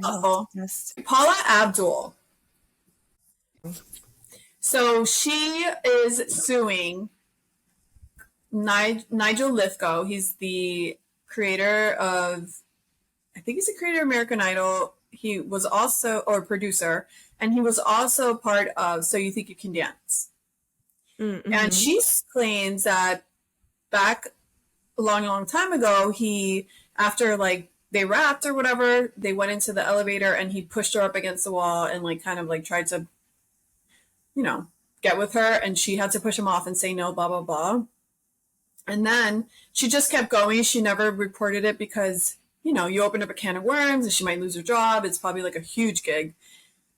Oh, Yes. Paula Abdul. So she is suing Nygel Lythgoe. He's the creator of, I think he's the creator of American Idol. He was also, or producer, and he was also part of So You Think You Can Dance. And Mm-hmm. she claims that back a long, long time ago, after like they rapped or whatever, they went into the elevator and he pushed her up against the wall and like kind of like tried to, you know, get with her, and she had to push him off and say no, blah, blah, blah. And then she just kept going. She never reported it because, you open up a can of worms and she might lose her job. It's probably like a huge gig.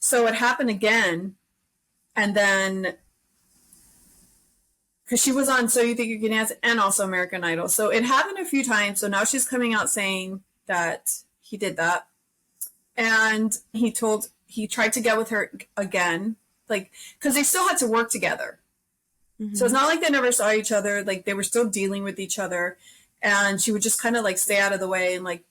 So it happened again. And then, because she was on So You Think You Can Dance and also American Idol. So it happened a few times. So now she's coming out saying that he did that. And he tried to get with her again, like, because they still had to work together. So it's not like they never saw each other. Like they were still dealing with each other, and she would just kind of like stay out of the way and like,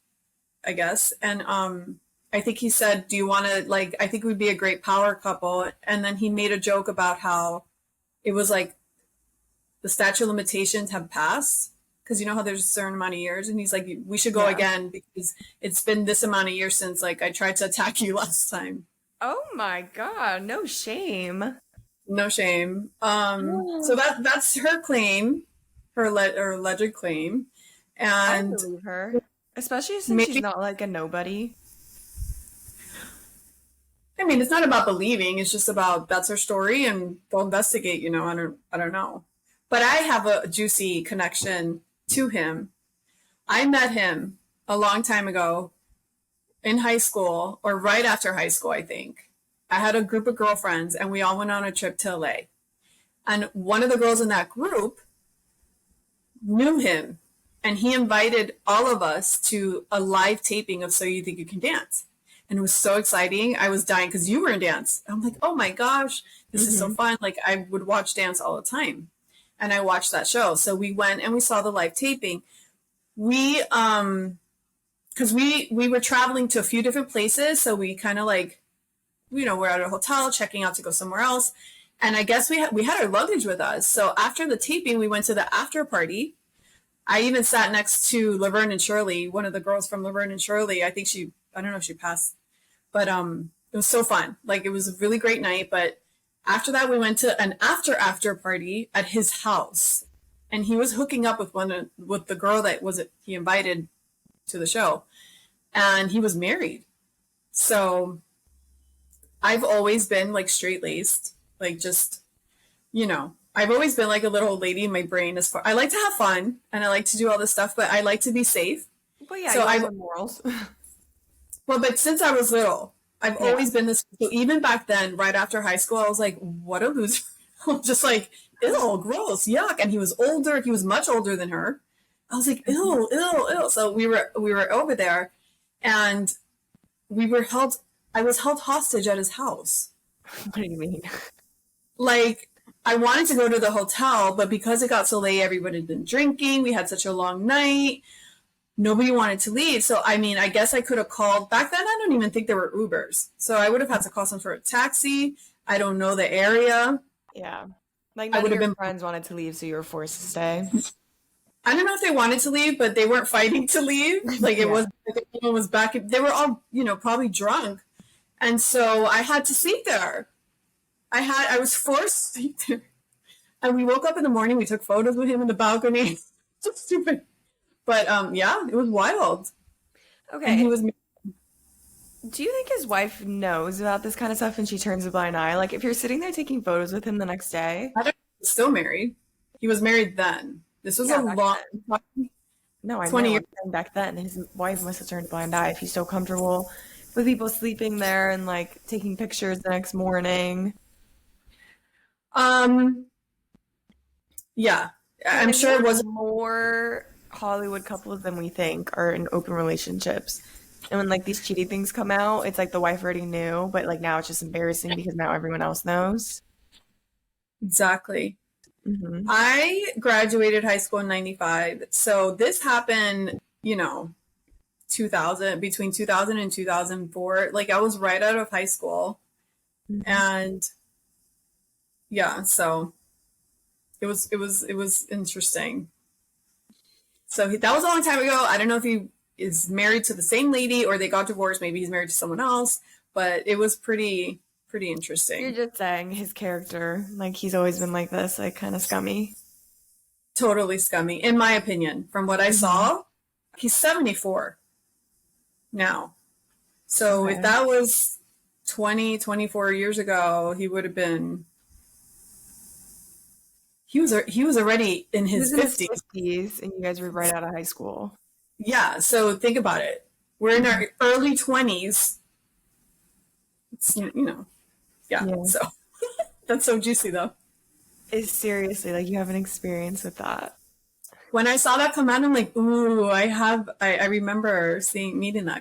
I guess. And I think he said, "Do you want to like? I think we'd be a great power couple." And then he made a joke about how it was like the statute of limitations have passed because you know how there's a certain amount of years, and he's like, "We should go Yeah. again because it's been this amount of years since like I tried to attack you last time." Oh my God, no shame. No shame. So Oh, that's her claim, her alleged claim, I and believe her, especially since she's maybe. not like a nobody. I mean, it's not about believing. It's just about that's her story, and they'll investigate. I don't know, but I have a juicy connection to him. I met him a long time ago in high school, or right after high school, I think. I had a group of girlfriends, and we all went on a trip to LA. And one of the girls in that group knew him, and he invited all of us to a live taping of So You Think You Can Dance. And it was so exciting. I was dying because you were in dance. I'm like, oh my gosh, this is so Hmm. fun. Like I would watch dance all the time. And I watched that show. So we went and we saw the live taping. We because we were traveling to a few different places, so we kind of like, we're at a hotel checking out to go somewhere else. And I guess we had our luggage with us. So after the taping, we went to the after party. I even sat next to Laverne and Shirley, one of the girls from Laverne and Shirley. I don't know if she passed, but it was so fun. Like it was a really great night. But after that, we went to an after party at his house, and he was hooking up with the girl that was he invited to the show, and he was married. So I've always been like straight laced, like just I've always been like a little old lady in my brain. As far I like to have fun and I like to do all this stuff, but I like to be safe. But yeah, So you also I've have morals. Well, but since I was little, I've Yeah. always been this. So even back then, right after high school, I was like, "What a loser!" I'm just like, "Ew, gross, yuck." And he was older. He was much older than her. I was like, Mhm. "Ew, ew, ew." So we were over there, and we were held. I was held hostage at his house. What do you mean? Like I wanted to go to the hotel, but because it got so late, everybody had been drinking. We had such a long night. Nobody wanted to leave. So, I mean, I guess I could have called. Back then, I don't even think there were Ubers. So I would have had to call some sort of taxi. I don't know the area. Yeah. Like I none would of have your been, friends wanted to leave, so you were forced to stay. I don't know if they wanted to leave, but they weren't fighting to leave. Like it was, Yeah. like everyone was back. They were all, probably drunk. And so I had to sleep there. I was forced to sleep there. And we woke up in the morning. We took photos with him in the balcony. So stupid. But yeah, it was wild. And he Okay. was, Do you think his wife knows about this kind of stuff and she turns a blind eye? Like if you're sitting there taking photos with him the next day? I don't know, he was still married. He was married then. This was a Yeah, back long, then. No, I 20 know. years. I'm saying back then, his wife must have turned a blind eye if he's so comfortable with people sleeping there and like taking pictures the next morning. Um, yeah, Because I'm I feel sure it like wasn't. more Hollywood couples than we think are in open relationships. And when like these cheating things come out, it's like the wife already knew, but like now it's just embarrassing because now everyone else knows. Exactly. Hmm. I graduated high school in 95. So this happened, 2000, between 2000 and 2004. Like I was right out of high school. Mhm. And yeah, so it was interesting. So that was a long time ago. I don't know if he is married to the same lady or they got divorced. Maybe he's married to someone else, but it was pretty You're interesting. just saying his character, like he's always been like this, like kind of scummy. Totally scummy, in my opinion. From what I Hmm. saw, he's 74 now. So if Okay. that was 20, 24 years ago, he would have been, he was already in He his was in his 50s. 50s and you guys were right out of high school. Yeah, so think about it. We're in Mhm. our early 20s. It's, yeah. Yeah. So that's so juicy though. It's seriously like you have an experience with that. When I saw that come out, I'm like, ooh, I remember meeting that